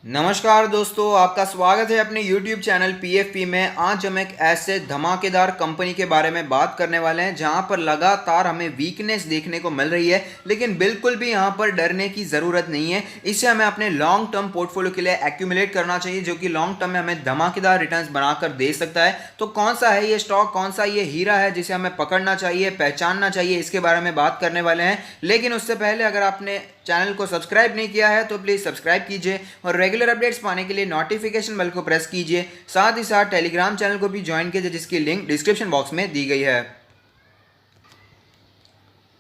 नमस्कार दोस्तों, आपका स्वागत है अपने YouTube चैनल PFP में। आज हम एक ऐसे धमाकेदार कंपनी के बारे में बात करने वाले हैं जहां पर लगातार हमें वीकनेस देखने को मिल रही है, लेकिन बिल्कुल भी यहां पर डरने की ज़रूरत नहीं है। इसे हमें अपने लॉन्ग टर्म पोर्टफोलियो के लिए एक्यूमुलेट करना चाहिए, जो कि लॉन्ग टर्म में हमें धमाकेदार रिटर्न्स बनाकर दे सकता है। तो कौन सा है ये स्टॉक, कौन सा ये हीरा है जिसे हमें पकड़ना चाहिए, पहचानना चाहिए, इसके बारे में बात करने वाले हैं। लेकिन उससे पहले अगर आपने चैनल को सब्सक्राइब नहीं किया है तो प्लीज़ सब्सक्राइब कीजिए और रेगुलर अपडेट्स पाने के लिए नोटिफिकेशन बेल को प्रेस कीजिए। साथ ही साथ टेलीग्राम चैनल को भी ज्वाइन कीजिए, जिसकी लिंक डिस्क्रिप्शन बॉक्स में दी गई है।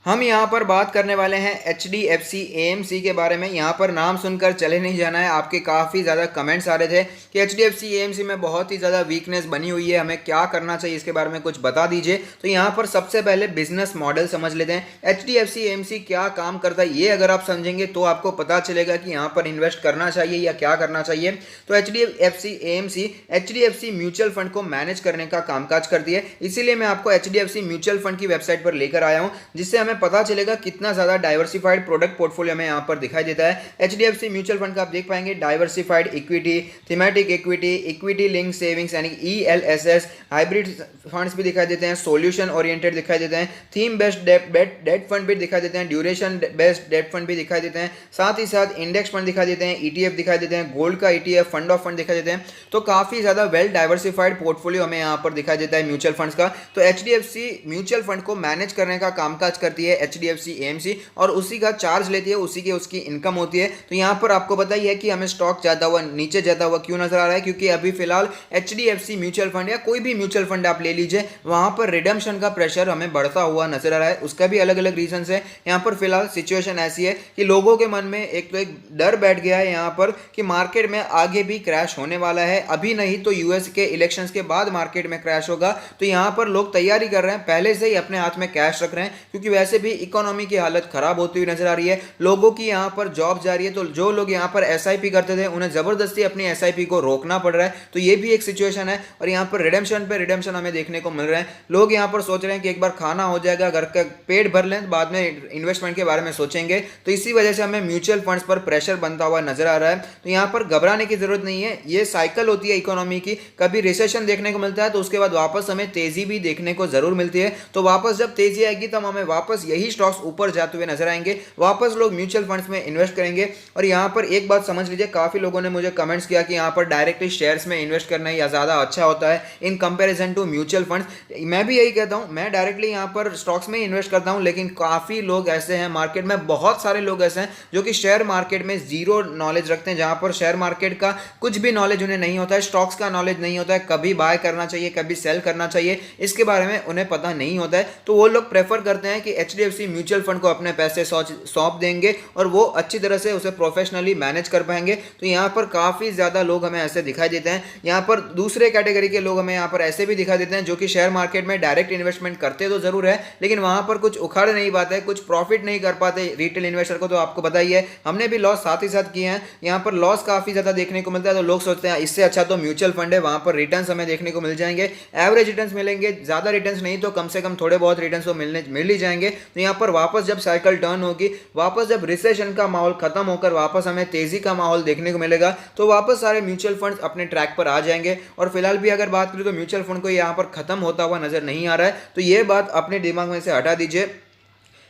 हम यहाँ पर बात करने वाले हैं HDFC AMC के बारे में। यहाँ पर नाम सुनकर चले नहीं जाना है। आपके काफ़ी ज़्यादा कमेंट्स आ रहे थे कि HDFC AMC में बहुत ही ज़्यादा वीकनेस बनी हुई है, हमें क्या करना चाहिए, इसके बारे में कुछ बता दीजिए। तो यहाँ पर सबसे पहले बिजनेस मॉडल समझ लेते हैं। HDFC AMC क्या काम करता है, ये अगर आप समझेंगे तो आपको पता चलेगा कि यहाँ पर इन्वेस्ट करना चाहिए या क्या करना चाहिए। तो HDFC AMC HDFC mutual fund को मैनेज करने का कामकाज करती है। इसीलिए मैं आपको HDFC म्यूचुअल फंड की वेबसाइट पर लेकर आया हूँ, जिससे हमें पता चलेगा कितना ज्यादा डाइवर्सिफाइड प्रोडक्ट पोर्टफोलियो में यहां पर दिखाई देता है। एचडीएफसी म्यूचुअल फंड का आप देख पाएंगे diversified equity, thematic equity, equity link savings यानी ELSS, हाइब्रिड फंड्स भी दिखाई देते हैं, सॉल्यूशन ओरिएंटेड दिखाई देते हैं, थीम बेस्ड डेट फंड भी दिखाई देते हैं, ड्यूरेशन बेस्ड डेट फंड भी दिखाई देते हैं, साथ ही साथ इंडेक्स फंड दिखाई देते हैं, ETF दिखाई देते हैं, गोल्ड का ETF, फंड ऑफ फंड दिखाई देते हैं। तो काफी ज्यादा वेल डाइवर्सिफाइड पोर्टफोलियो हमें यहाँ पर दिखाई देता है म्यूचुअल फंड्स का। तो एचडीएफसी म्यूचुअल फंड को मैनेज करने का कामकाज करती है HDFC AMC और उसी का चार्ज लेती है, उसी की उसकी इनकम होती है। तो यहाँ पर आपको पता ही है कि हमें स्टॉक जाता हुआ नीचे जाता हुआ क्यों नजर आ रहा है, क्योंकि अभी फिलहाल HDFC म्यूचुअल फंड या कोई भी म्यूचुअल फंड आप ले लीजिए, वहां पर रिडम्पशन का प्रेशर हमें बढ़ता हुआ नजर आ रहा है। उसका भी अलग अलग रीजन है। यहाँ पर फिलहाल सिचुएशन ऐसी है कि लोगों के मन में एक डर बैठ गया है यहाँ पर कि मार्केट में आगे भी क्रैश होने वाला है, अभी नहीं तो यूएस के इलेक्शंस के बाद मार्केट में क्रैश होगा। तो यहाँ पर लोग तैयारी कर रहे हैं, पहले से ही अपने हाथ में कैश रख रहे हैं, क्योंकि वैसे भी इकोनॉमी की हालत खराब होती हुई नजर आ रही है। लोगों की यहाँ पर जॉब जा रही है, तो जो लोग यहाँ पर SIP करते थे उन्हें जबरदस्ती अपनी SIP को रोकना पड़ रहा है। तो ये भी एक सिचुएशन है। और यहाँ पर रिडेम्पशन पे रिडेम्पशन हमें देखने को मिल रहा है। लोग यहाँ पर सोच रहे हैं कि एक बार खाना हो जाएगा, घर का पेट भर लें, बाद में इन्वेस्टमेंट के बारे में सोचेंगे। तो इसी वजह से हमें म्यूचुअल फंड्स पर प्रेशर बनता हुआ नजर आ रहा है। तो यहाँ पर घबराने की जरूरत नहीं है। ये साइकिल होती है इकोनॉमी की, कभी रिसेशन देखने को मिलता है तो उसके बाद वापस हमें तेजी भी देखने को जरूर मिलती है। तो वापस जब तेजी आएगी तब हमें वापस यही स्टॉक्स ऊपर जाते हुए नजर आएंगे, वापस लोग म्यूचुअल फंड्स में इन्वेस्ट करेंगे। और यहाँ पर एक बात समझ लीजिए, काफी लोगों ने मुझे कमेंट्स किया कि यहाँ पर डायरेक्टली शेयर्स में इन्वेस्ट करना या ज्यादा अच्छा होता है in comparison to mutual funds. मैं भी यही कहता हूँ, मैं डायरेक्टली यहाँ पर स्टॉक्स में इन्वेस्ट करता हूँ, लेकिन काफी लोग ऐसे हैं मार्केट में, बहुत सारे लोग ऐसे हैं जो कि शेयर मार्केट में जीरो नॉलेज रखते हैं, जहाँ पर शेयर मार्केट का कुछ भी नॉलेज उन्हें नहीं होता है, स्टॉक्स का नॉलेज नहीं होता है, कभी बाय करना चाहिए कभी सेल करना चाहिए इसके बारे में उन्हें पता नहीं होता है। तो वो लोग प्रेफर करते हैं कि HDFC म्यूचुअल फंड को अपने पैसे सौंप देंगे और वो अच्छी तरह से उसे प्रोफेशनली मैनेज कर पाएंगे। तो यहाँ पर काफी ज्यादा लोग हमें ऐसे दिखाई देते हैं। यहाँ पर दूसरे कैटेगरी के लोग हमें यहाँ पर ऐसे भी दिखाई देते हैं जो कि शेयर मार्केट में डायरेक्ट इन्वेस्टमेंट करते तो जरूर है, लेकिन वहां पर कुछ उखाड़ नहीं पाते, कुछ प्रॉफिट नहीं कर पाते रिटेल इन्वेस्टर को। तो आपको पता ही है, हमने भी लॉस साथ ही साथ किए हैं। यहाँ पर लॉस काफी ज्यादा देखने को मिलता है। तो लोग सोचते हैं इससे अच्छा तो म्यूचुअल फंड है, वहां पर रिटर्न्स हमें देखने को मिल जाएंगे, एवरेज रिटर्न्स मिलेंगे, ज्यादा रिटर्न्स नहीं तो कम से कम थोड़े बहुत रिटर्न्स तो मिल ही जाएंगे। तो यहाँ पर वापस जब साइकिल टर्न होगी, वापस जब रिसेशन का माहौल खत्म होकर वापस हमें तेजी का माहौल देखने को मिलेगा, तो वापस सारे म्यूचुअल फंड्स अपने ट्रैक पर आ जाएंगे। और फिलहाल भी अगर बात करें तो म्यूचुअल फंड को यहाँ पर खत्म होता हुआ नजर नहीं आ रहा है। तो ये बात अपने दिमाग में से हटा दीजिए।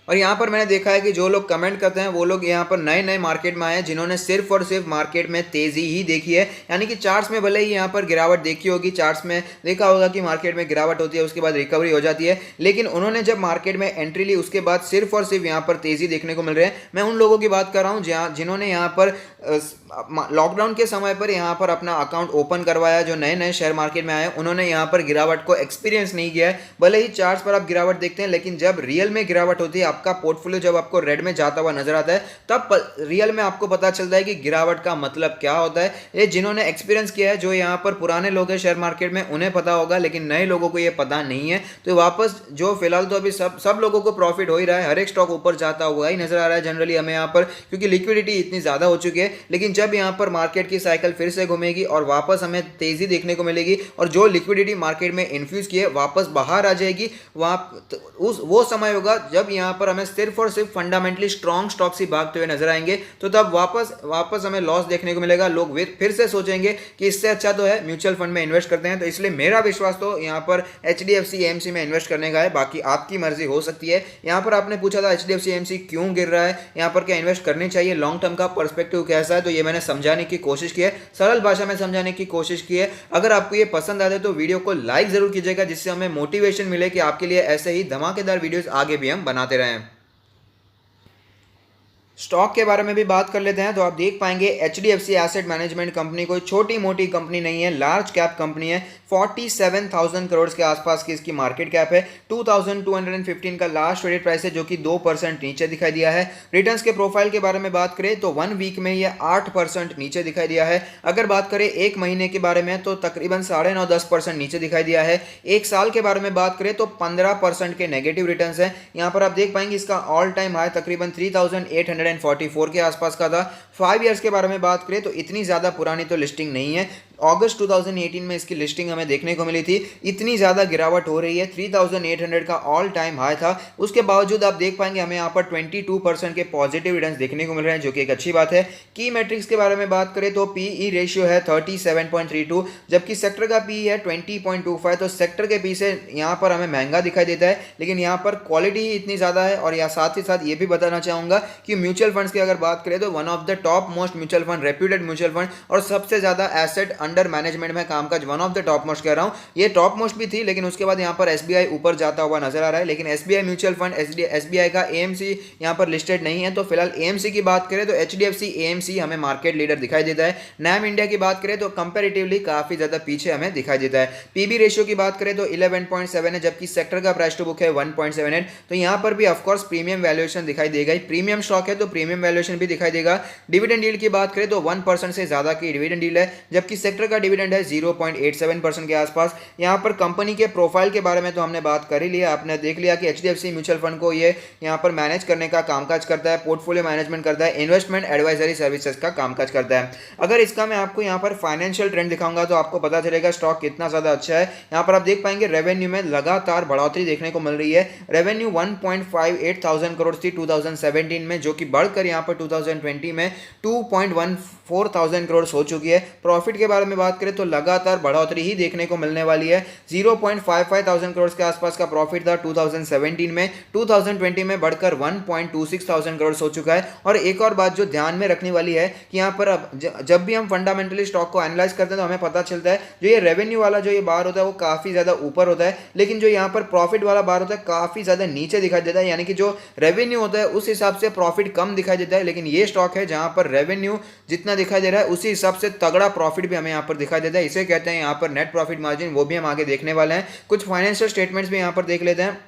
और यहाँ पर मैंने देखा है कि जो लोग कमेंट करते हैं वो लोग यहाँ पर नए नए मार्केट में आए हैं, जिन्होंने सिर्फ और सिर्फ मार्केट में तेजी ही देखी है। यानी कि चार्ट्स में भले ही यहाँ पर गिरावट देखी होगी, चार्ट्स में देखा होगा कि मार्केट में गिरावट होती है उसके बाद रिकवरी हो जाती है, लेकिन उन्होंने जब मार्केट में एंट्री ली उसके बाद सिर्फ और सिर्फ यहाँ पर तेजी देखने को मिल रही है। मैं उन लोगों की बात कर रहा हूँ जिन्होंने यहाँ पर लॉकडाउन के समय पर यहाँ पर अपना अकाउंट ओपन करवाया, जो नए नए शेयर मार्केट में आए उन्होंने यहाँ पर गिरावट को एक्सपीरियंस नहीं किया है। भले ही चार्ट्स पर आप गिरावट देखते हैं, लेकिन जब रियल में गिरावट होती है, आपका पोर्टफोलियो जब आपको रेड में जाता हुआ नजर आता है, तब रियल में आपको पता चलता है कि गिरावट का मतलब क्या होता है। ये जिन्होंने एक्सपीरियंस किया है, जो यहाँ पर पुराने लोग हैं शेयर मार्केट में, उन्हें पता होगा, लेकिन नए लोगों को ये पता नहीं है। तो वापस जो फिलहाल तो अभी सब लोगों को प्रॉफिट हो ही रहा है, हर एक स्टॉक ऊपर जाता हुआ ही नजर आ रहा है जनरली हमें यहाँ पर, क्योंकि लिक्विडिटी इतनी ज्यादा हो चुकी है। लेकिन जब यहाँ पर मार्केट की साइकिल फिर से घूमेगी और वापस हमें तेजी देखने को मिलेगी और जो लिक्विडिटी मार्केट में इन्फ्यूज की है वापस बाहर आ जाएगी, वहां वो समय होगा जब यहाँ पर पर हमें सिर्फ और सिर्फ फंडामेंटली स्ट्रॉन्ग स्टॉक्स ही भागते हुए नजर आएंगे, तो तब वापस हमें लॉस देखने को मिलेगा। लोग फिर से सोचेंगे कि इससे अच्छा तो है म्यूचुअल फंड में इन्वेस्ट करते हैं। तो इसलिए मेरा विश्वास तो यहाँ पर HDFC AMC में इन्वेस्ट करने का है, बाकी आपकी मर्जी हो सकती है। यहाँ पर आपने पूछा था HDFC AMC क्यों गिर रहा है, यहाँ पर क्या इन्वेस्ट करनी चाहिए, लॉन्ग टर्म का पर्सपेक्टिव कैसा है, तो ये मैंने समझाने की कोशिश की है, सरल भाषा में समझाने की कोशिश की है। अगर आपको ये पसंद आते तो वीडियो को लाइक जरूर कीजिएगा, जिससे हमें मोटिवेशन मिले कि आपके लिए ऐसे ही धमाकेदार वीडियोस आगे भी हम बनाते रहें। स्टॉक के बारे में भी बात कर लेते हैं। तो आप देख पाएंगे HDFC एसेट मैनेजमेंट कंपनी कोई छोटी मोटी कंपनी नहीं है, लार्ज कैप कंपनी है। 47,000 करोड़ के आसपास की इसकी मार्केट कैप है। 2215 का लास्ट ट्रेडेड प्राइस है, जो कि 2% नीचे दिखाई दिया है। रिटर्न्स के प्रोफाइल के बारे में बात करें तो 1 वीक में ये 8% नीचे दिखाई दिया है। अगर बात करें एक महीने के बारे में तो तकरीबन 9.5-10% नीचे दिखाई दिया है। एक साल के बारे में बात करें तो 15% के नेगेटिव रिटर्न्स हैं। यहाँ पर आप देख पाएंगे इसका ऑल टाइम हाई तकरीबन 3,844 के आसपास का था। 5 ईयर्स के बारे में बात करें तो इतनी ज़्यादा पुरानी तो लिस्टिंग नहीं है, अगस्त 2018 में इसकी लिस्टिंग हमें देखने को मिली थी। इतनी ज़्यादा गिरावट हो रही है, 3,800 का ऑल टाइम हाई था, उसके बावजूद आप देख पाएंगे हमें यहाँ पर 22% के पॉजिटिव रिटर्न्स देखने को मिल रहे हैं, जो कि एक अच्छी बात है। की मैट्रिक्स के बारे में बात करें तो पीई रेशियो है 37.32, जबकि सेक्टर का पीई है 20.25। तो सेक्टर के पी से यहाँ पर हमें महंगा दिखाई देता है, लेकिन यहाँ पर क्वालिटी ही इतनी ज़्यादा है। और यहाँ साथ ही साथ ये भी बताना चाहूँगा कि म्यूचुअल फंड्स की अगर बात करें तो one of the top most mutual fund, reputed mutual fund और सबसे ज़्यादा एसेट अंडर मैनेजमेंट में कामकाज, one of the top most कह रहा हूं। ये टॉप मोस्ट भी थी, लेकिन उसके बाद यहां पर SBI ऊपर जाता हुआ नजर आ रहा है। लेकिन SBI म्यूचुअल फंड, SBI का AMC यहां पर लिस्टेड नहीं है। तो फिलहाल AMC की बात करें तो HDFC AMC हमें मार्केट लीडर दिखाई देता है। नैम इंडिया की बात करें तो कंपेरेटिवली काफी ज्यादा पीछे हमें दिखाई देता है। PB रेशियो की बात करें तो 11.7 है, जबकि सेक्टर का प्राइस टू बुक है 1.78। तो यहां पर भी ऑफकोर्स प्रीमियम वैल्यूएशन दिखाई देगा ही, प्रीमियम स्टॉक है तो प्रीमियम वैल्यूएशन भी दिखाई देगा। डिविडेंड यील्ड की बात करें तो 1% से ज्यादा की डिविडेंड यील्ड है, जबकि सेक्टर का डिविडेंड है 0.87% के आसपास। यहां पर कंपनी के प्रोफाइल के बारे में तो हमने बात कर ही लिया, आपने देख लिया कि HDFC म्यूचुअल फंड को ये यहां पर मैनेज करने का कामकाज करता है, पोर्टफोलियो मैनेजमेंट करता है, इन्वेस्टमेंट एडवाइजरी सर्विसेज का कामकाज करता है। अगर इसका मैं आपको यहां पर फाइनेंशियल ट्रेंड दिखाऊंगा तो आपको पता चलेगा स्टॉक कितना ज्यादा अच्छा है। यहां पर आप देख पाएंगे रेवेन्यू में लगातार बढ़ोतरी देखने को मिल रही है। रेवेन्यू 1.58,000 करोड़ थी 2017 में, जो कि बढ़कर यहां पर 2020 में 2.14,000 करोड़ हो चुकी है। प्रॉफिट के बारे में बात करें तो लगातार बढ़ोतरी ही देखने को मिलने वाली है। 0.55,000 करोड़ के आसपास का प्रॉफिट था 2017 में, 2020 में बढ़कर 1.26,000 करोड़ हो चुका है। और एक और बात जो ध्यान में रखने वाली है कि यहाँ पर अब जब भी हम फंडामेंटली स्टॉक को एनालाइज करते हैं तो हमें पता चलता है जो ये रेवेन्यू वाला जो ये बार होता है वो काफी ज्यादा ऊपर होता है, लेकिन जो यहाँ पर प्रॉफिट वाला बार होता है काफी ज्यादा नीचे दिखाई देता है। यानी कि जो रेवेन्यू होता है उस हिसाब से प्रॉफिट कम दिखाई देता है, लेकिन ये स्टॉक है जहां पर रेवेन्यू जितना दिखाई दे रहा है उसी हिसाब से तगड़ा प्रॉफिट भी हमें यहाँ पर दिखाई देता है। इसे कहते हैं यहाँ पर नेट प्रॉफिट मार्जिन, वो भी हम आगे देखने वाले हैं। कुछ फाइनेंशियल स्टेटमेंट्स भी यहाँ पर देख लेते हैं।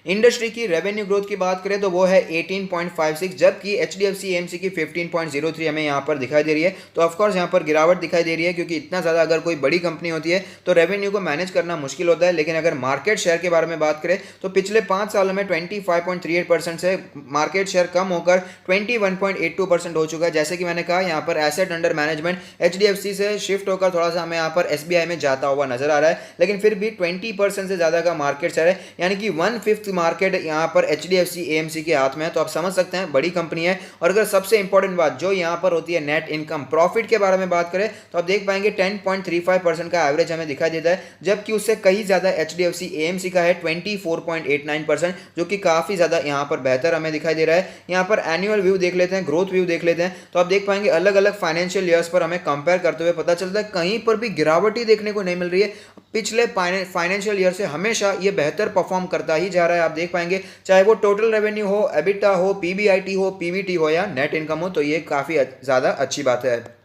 इंडस्ट्री की रेवेन्यू ग्रोथ की बात करें तो वो है 18.56, जबकि HDFC AMC की 15.03 हमें यहाँ पर दिखाई दे रही है। तो ऑफकोर्स यहाँ पर गिरावट दिखाई दे रही है, क्योंकि इतना ज़्यादा अगर कोई बड़ी कंपनी होती है तो रेवेन्यू को मैनेज करना मुश्किल होता है। लेकिन अगर मार्केट शेयर के बारे में बात करें तो पिछले 5 सालों में 25.38% से मार्केट शेयर कम होकर 21.82% हो चुका है। जैसे कि मैंने कहा यहाँ पर एसेट अंडर मैनेजमेंट HDFC से शिफ्ट होकर थोड़ा सा हमें यहाँ पर SBI में जाता हुआ नजर आ रहा है, लेकिन फिर भी 20% से ज़्यादा का मार्केट शेयर है, यानी कि 1/5 मार्केट यहां पर HDFC AMC के हाथ में है। तो आप समझ सकते हैं बड़ी कंपनी है। और अगर सबसे इंपॉर्टेंट बात जो यहां पर होती है नेट इनकम प्रॉफिट के बारे में बात करें तो आप देख पाएंगे 10.35% का एवरेज हमें दिखाई देता है, जबकि उससे कहीं ज्यादा HDFC AMC का है 24.89%, जो कि काफी ज्यादा यहां पर बेहतर हमें दिखाई दे रहा है। यहां पर एनुअल व्यू देख लेते हैं, ग्रोथ व्यू देख लेते हैं, तो आप देख पाएंगे अलग अलग फाइनेंशियल ईयर्स पर हमें कंपेयर करते हुए पता चलता है कहीं पर भी गिरावट ही देखने को नहीं मिल रही है। पिछले फाइनेंशियल ईयर से हमेशा ये बेहतर परफॉर्म करता ही जा रहा है। आप देख पाएंगे चाहे वो टोटल रेवेन्यू हो, एबिटा हो, PBIT हो, PBT हो या नेट इनकम हो, तो ये काफी ज्यादा अच्छी बात है।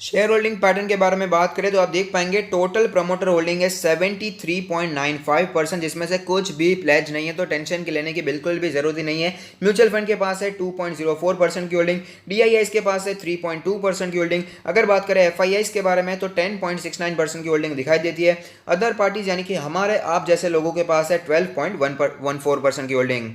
शेयर होल्डिंग पैटर्न के बारे में बात करें तो आप देख पाएंगे टोटल प्रमोटर होल्डिंग है 73.95%, जिसमें से कुछ भी प्लेज नहीं है, तो टेंशन की लेने की बिल्कुल भी जरूरत ही नहीं है। म्यूचुअल फंड के पास है 2.04% की होल्डिंग, DIIs के पास है 3.2% की होल्डिंग। अगर बात करें FIIs के बारे में तो 10.69% की होल्डिंग दिखाई देती है। अदर पार्टीज यानी कि हमारे आप जैसे लोगों के पास है 12.14% की होल्डिंग।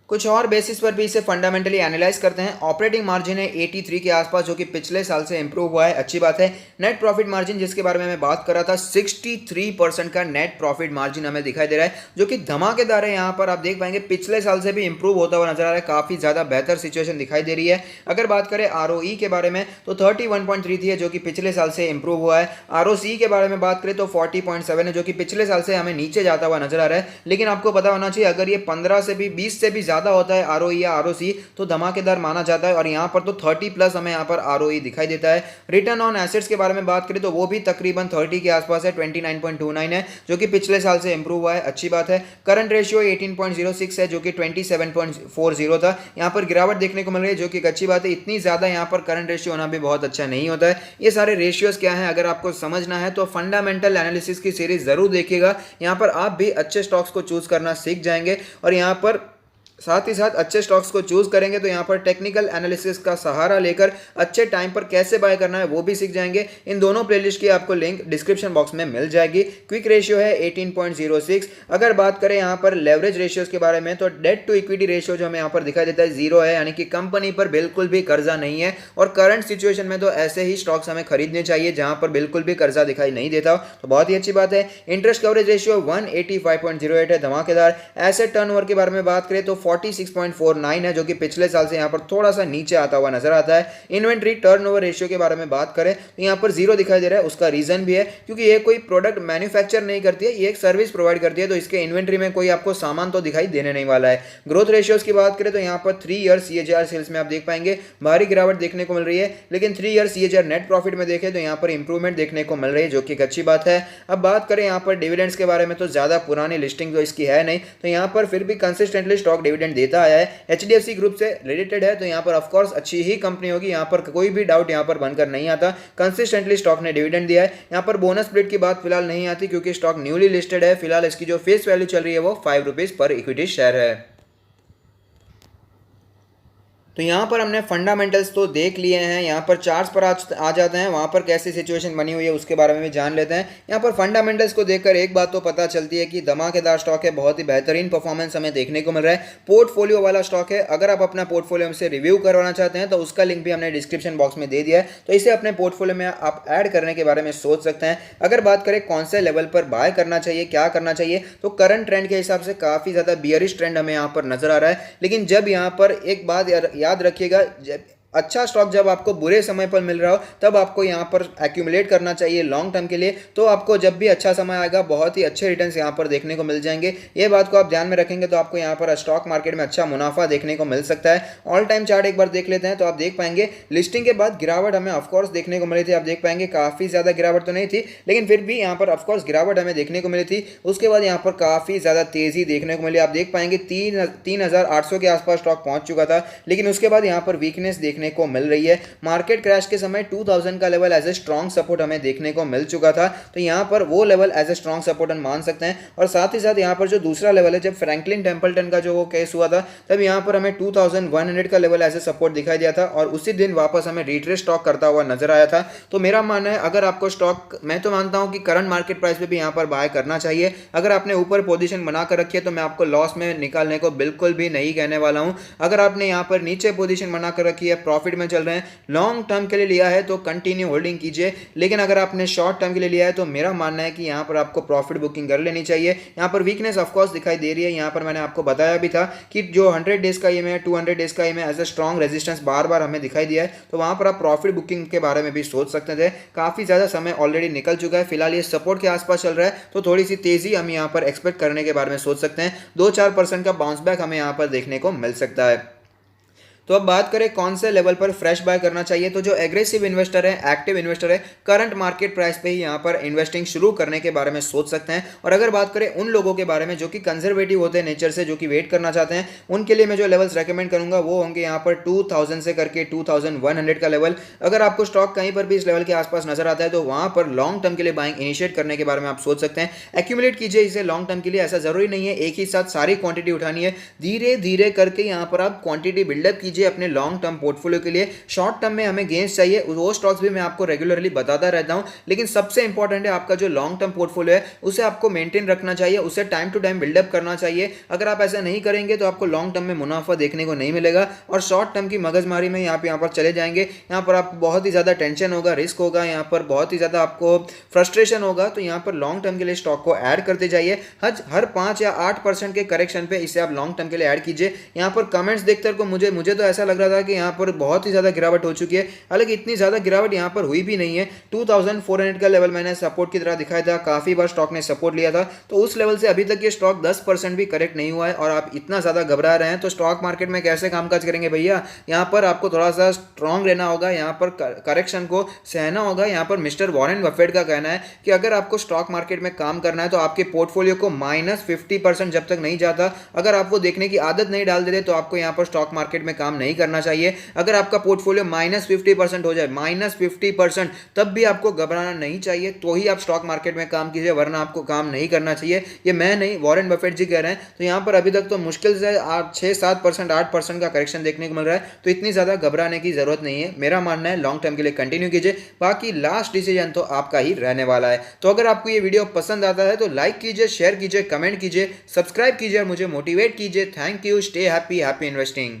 कुछ और बेसिस पर भी इसे फंडामेंटली एनालाइज करते हैं। ऑपरेटिंग मार्जिन है 83 के आसपास, जो कि पिछले साल से इंप्रूव हुआ है, अच्छी बात है। नेट प्रॉफिट मार्जिन जिसके बारे में मैं बात कर रहा था, 63% का नेट प्रॉफिट मार्जिन हमें दिखाई दे रहा है, जो कि धमाकेदार है। यहाँ पर आप देख पाएंगे पिछले साल से भी इंप्रूव होता हुआ नजर आ रहा है, काफी ज्यादा बेहतर सिचुएशन दिखाई दे रही है। अगर बात करें आरओई के बारे में तो 31.3 थी, जो कि पिछले साल से इंप्रूव हुआ है। आरओसी के बारे में बात करें तो 40.7 है, जो कि पिछले साल से हमें नीचे जाता हुआ नजर आ रहा है। लेकिन आपको पता होना चाहिए, अगर ये 15 से भी 20 से भी ज्यादा होता है आरओई या आरओसी तो धमाकेदार माना जाता है, और यहाँ पर तो 30 प्लस हमें यहाँ पर आरओई दिखाई देता है। रिटर्न ऑन एसेट्स के बारे में बात करें तो वो भी तकरीबन 30 के आसपास है, 29.29 है, जो कि पिछले साल से इंप्रूव हुआ है, अच्छी बात है। करंट रेशियो 18.06 है, जो कि 27.40 था, यहाँ पर गिरावट देखने को मिल रही है, जो कि अच्छी बात है। इतनी ज्यादा यहाँ पर करंट रेशियो होना भी बहुत अच्छा नहीं होता है। ये सारे रेशियोज क्या है, अगर आपको समझना है तो फंडामेंटल एनालिसिस की सीरीज जरूर देखिएगा। यहाँ पर आप भी अच्छे स्टॉक्स को चूज करना सीख जाएंगे, और यहाँ पर साथ ही साथ अच्छे स्टॉक्स को चूज करेंगे तो यहाँ पर टेक्निकल एनालिसिस का सहारा लेकर अच्छे टाइम पर कैसे बाय करना है वो भी सीख जाएंगे। इन दोनों प्लेलिस्ट की आपको लिंक डिस्क्रिप्शन बॉक्स में मिल जाएगी। क्विक रेशियो है 18.06। अगर बात करें यहाँ पर लेवरेज रेशियोज के बारे में तो डेट टू इक्विटी रेशियो जो हमें यहाँ पर दिखाई देता है 0 है, यानी कि कंपनी पर बिल्कुल भी कर्जा नहीं है, और करंट सिचुएशन में तो ऐसे ही स्टॉक्स हमें खरीदने चाहिए जहां पर बिल्कुल भी कर्जा दिखाई नहीं देता, तो बहुत ही अच्छी बात है। इंटरेस्ट कवरेज रेशियो 185.08 है, धमाकेदार। एसेट टर्नओवर के बारे में बात करें तो 46.49 है, जो कि पिछले साल से यहाँ पर थोड़ा सा नीचे आता हुआ नजर आता है। इन्वेंट्री टर्नओवर रेशियो के बारे में बात करें तो यहाँ पर 0 दिखाई दे रहा है। उसका रीजन भी है क्योंकि ये कोई प्रोडक्ट मैन्युफैक्चर नहीं करती है, ये एक सर्विस प्रोवाइड करती है, तो इसके इन्वेंट्री में कोई आपको सामान तो दिखाई देने नहीं वाला है। ग्रोथ रेशियोज की बात करें तो यहाँ पर 3 ईयर CAGR सेल्स में आप देख पाएंगे भारी गिरावट देखने को मिल रही है, लेकिन 3 ईयर CAGR नेट प्रॉफिट में देखें तो यहाँ पर इंप्रूवमेंट देखने को मिल रही है, जो कि एक अच्छी बात है। अब बात करें यहाँ पर डिविडेंड्स के बारे में तो ज्यादा पुरानी लिस्टिंग तो इसकी है नहीं, तो यहाँ पर फिर भी कंसिस्टेंटली स्टॉक डिविडेंड देता आया है। HDFC ग्रुप से रिलेटेड है तो यहाँ पर ऑफकोर्स अच्छी ही कंपनी होगी, यहाँ पर कोई भी डाउट यहाँ पर बनकर नहीं आता। कंसिस्टेंटली स्टॉक ने डिविडेंड दिया है। यहाँ पर बोनस स्प्लिट की बात फिलहाल नहीं आती क्योंकि स्टॉक न्यूली लिस्टेड है। फिलहाल इसकी जो फेस वैल्यू चल रही है वो 5 रुपीज पर इक्विटी शेयर है। तो यहाँ पर हमने फंडामेंटल्स तो देख लिए हैं, यहाँ पर चार्ट्स पर आ जाते हैं, वहाँ पर कैसी सिचुएशन बनी हुई है उसके बारे में भी जान लेते हैं। यहाँ पर फंडामेंटल्स को देखकर एक बात तो पता चलती है कि धमाकेदार स्टॉक है, बहुत ही बेहतरीन परफॉर्मेंस हमें देखने को मिल रहा है। पोर्टफोलियो वाला स्टॉक है। अगर आप अपना पोर्टफोलियो से रिव्यू करवाना चाहते हैं तो उसका लिंक भी हमने डिस्क्रिप्शन बॉक्स में दे दिया है, तो इसे अपने पोर्टफोलियो में आप ऐड करने के बारे में सोच सकते हैं। अगर बात करें कौन से लेवल पर बाय करना चाहिए, क्या करना चाहिए, तो करंट ट्रेंड के हिसाब से काफ़ी ज़्यादा बियरिश ट्रेंड हमें यहाँ पर नजर आ रहा है। लेकिन जब यहाँ पर एक बात याद रखिएगा, अच्छा स्टॉक जब आपको बुरे समय पर मिल रहा हो तब आपको यहाँ पर एक्यूमुलेट करना चाहिए लॉन्ग टर्म के लिए, तो आपको जब भी अच्छा समय आएगा बहुत ही अच्छे रिटर्न्स यहाँ पर देखने को मिल जाएंगे। ये बात को आप ध्यान में रखेंगे तो आपको यहाँ पर स्टॉक मार्केट में अच्छा मुनाफा देखने को मिल सकता है। ऑल टाइम चार्ट एक बार देख लेते हैं तो आप देख पाएंगे लिस्टिंग के बाद गिरावट हमें ऑफकोर्स देखने को मिली थी। आप देख पाएंगे काफ़ी ज़्यादा गिरावट तो नहीं थी, लेकिन फिर भी यहाँ पर ऑफकोर्स गिरावट हमें देखने को मिली थी। उसके बाद यहाँ पर काफ़ी ज़्यादा तेज़ी देखने को मिली। आप देख पाएंगे 3,800 के आसपास स्टॉक पहुँच चुका था, लेकिन उसके बाद यहाँ पर वीकनेस देखने को मिल रही है। मार्केट क्रैश के समय 2000 का level as a strong support हमें देखने को मिल चुका था, तो यहां पर वो level as a strong support हम मान सकते हैं। और साथ ही साथ यहां पर जो दूसरा लेवल है, जब फ्रैंकलिन टेम्पल्टन का जो वो केस हुआ था तब यहां पर हमें 2100 का लेवल एज ए सपोर्ट दिखाई दिया था, और उसी दिन वापस हमें रिट्रेस स्टॉक करता हुआ नजर आया था। तो मेरा मानना है अगर आपको स्टॉक, मैं तो मानता हूं कि करंट मार्केट प्राइस पे भी यहां पर बाय करना चाहिए। अगर आपने ऊपर पोजीशन बनाकर रखी है तो मैं आपको लॉस में निकालने को बिल्कुल भी नहीं कहने वाला हूं। अगर आपने यहां पर नीचे पोजीशन बनाकर रखी है, प्रॉफिट में चल रहे हैं, लॉन्ग टर्म के लिए लिया है तो कंटिन्यू होल्डिंग कीजिए। लेकिन अगर आपने शॉर्ट टर्म के लिए लिया है तो मेरा मानना है कि यहाँ पर आपको प्रॉफिट बुकिंग कर लेनी चाहिए। यहाँ पर वीकनेस ऑफकोर्स दिखाई दे रही है। यहाँ पर मैंने आपको बताया भी था कि जो 100 डेज का ईएमए है, 200 डेज का EMA as a strong resistance बार बार हमें दिखाई दिया है, तो वहाँ पर आप प्रॉफिट बुकिंग के बारे में भी सोच सकते थे। काफ़ी ज़्यादा समय ऑलरेडी निकल चुका है, फिलहाल ये सपोर्ट के आसपास चल रहा है, तो थोड़ी सी तेज़ी हम यहाँ पर एक्सपेक्ट करने के बारे में सोच सकते हैं। 2-4% का बाउंस बैक हमें यहाँ पर देखने को मिल सकता है। तो अब बात करें कौन से लेवल पर फ्रेश बाय करना चाहिए, तो जो एग्रेसिव इन्वेस्टर है, एक्टिव इन्वेस्टर है, करंट मार्केट प्राइस पे ही यहाँ पर इन्वेस्टिंग शुरू करने के बारे में सोच सकते हैं। और अगर बात करें उन लोगों के बारे में जो कि कंजर्वेटिव होते हैं नेचर से, जो कि वेट करना चाहते हैं, उनके लिए मैं जो लेवल्स रेकमेंड करूंगा वो होंगे यहाँ पर 2000 से करके 2100 का लेवल। अगर आपको स्टॉक कहीं पर भी इस लेवल के आसपास नजर आता है तो वहां पर लॉन्ग टर्म के लिए बाइंग इनिशिएट करने के बारे में आप सोच सकते हैं। एक्यूमुलेट कीजिए इसे लॉन्ग टर्म के लिए, ऐसा जरूरी नहीं है एक ही साथ सारी क्वांटिटी उठानी है, धीरे धीरे करके यहाँ पर आप क्वांटिटी बिल्डअप कीजिए कीजिए अपने लॉन्ग टर्म पोर्टफोलियो के लिए। शॉर्ट टर्म में हमें गेंस चाहिए, वो स्टॉक्स भी मैं आपको रेगुलरली बताता रहता हूँ, लेकिन सबसे इंपॉर्टेंट है आपका जो लॉन्ग टर्म पोर्टफोलियो है उसे आपको मेंटेन रखना चाहिए, उसे टाइम टू टाइम बिल्डअप करना चाहिए। अगर आप ऐसा नहीं करेंगे तो आपको लॉन्ग टर्म में मुनाफा देखने को नहीं मिलेगा और शॉर्ट टर्म की मगजमारी में आप यहाँ पर चले जाएंगे। यहाँ पर आपको बहुत ही ज़्यादा टेंशन होगा, रिस्क होगा, यहाँ पर बहुत ही ज़्यादा आपको फ्रस्ट्रेशन होगा। तो यहाँ पर लॉन्ग टर्म के लिए स्टॉक को ऐड करते जाइए। हर 5 या 8% के करेक्शन पे इसे आप लॉन्ग टर्म के लिए ऐड कीजिए। यहाँ पर कमेंट्स देखकर को मुझे तो ऐसा लग रहा था कि यहाँ पर बहुत ही ज़्यादा गिरावट हो चुकी है, हालांकि इतनी ज़्यादा गिरावट यहाँ पर हुई भी नहीं है। 2400 का लेवल मैंने सपोर्ट की तरह दिखाया था, काफ़ी बार स्टॉक ने सपोर्ट लिया था, तो उस लेवल से अभी तक ये स्टॉक 10% भी करेक्ट नहीं हुआ है और आप इतना ज़्यादा घबरा रहे हैं। तो स्टॉक मार्केट में कैसे कामकाज करेंगे भैया? यहाँ पर आपको थोड़ा सा स्ट्रांग रहना होगा, यहाँ पर करेक्शन को सहना होगा। यहाँ पर मिस्टर वॉरेन बफेट का कहना है कि अगर आपको स्टॉक मार्केट में काम करना है तो आपके पोर्टफोलियो को -50% जब तक नहीं जाता, अगर आप वो देखने की आदत नहीं डाल देते तो आपको यहाँ पर स्टॉक मार्केट में काम नहीं करना चाहिए। अगर आपका पोर्टफोलियो -50% हो जाए, -50%, तब भी आपको घबराना नहीं चाहिए, तो ही आप स्टॉक मार्केट में काम कीजिए, वरना आपको काम नहीं करना चाहिए। ये मैं नहीं, वॉरेन बफेट जी कह रहे हैं। तो यहाँ पर अभी तक तो मुश्किल से 6-7%, 8% का करेक्शन देखने को मिल रहा है, तो इतनी ज़्यादा घबराने की जरूरत नहीं है। मेरा मानना है लॉन्ग टर्म के लिए कंटिन्यू कीजिए, बाकी लास्ट डिसीजन तो आपका ही रहने वाला है। तो अगर आपको ये वीडियो पसंद आता है तो लाइक कीजिए, शेयर कीजिए, कमेंट कीजिए, सब्सक्राइब कीजिए और मुझे मोटिवेट कीजिए। Thank you, stay happy, happy investing.